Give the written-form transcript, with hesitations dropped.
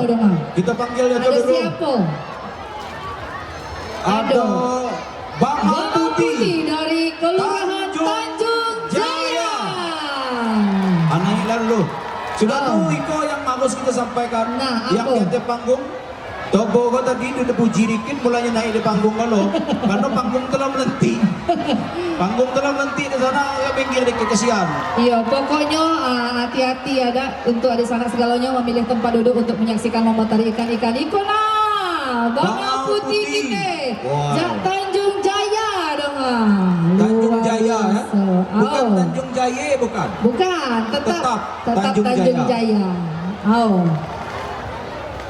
dong ah. Kita panggil ya Ada dulu. siapa? Ada Bang Bang Putih Putih dari Kelurahan Tanjung Jaya. Anak hilang dulu. Sudah Oh. tahu Iko yang harus kita sampaikan. Nah, yang apa? di panggung. Tobo kau tadi udah puji dikit mulanya naik di panggung kalau karena panggung telah melenti. Panggung telah melenti di sana ya pinggir dikit kesian. Iya, pokoknya hati-hati ada untuk adik sanak segalanya memilih tempat duduk untuk menyaksikan lomba tari ikan-ikan Ikona. Bang Putih kita. Wow. Jak Tanjung Jaya dong ah. Tanjung Luar Jaya ya. biasa. Bukan Oh. Tanjung Jaya bukan. Bukan, tetap Tanjung Tanjung Jaya. Jaya. Oh.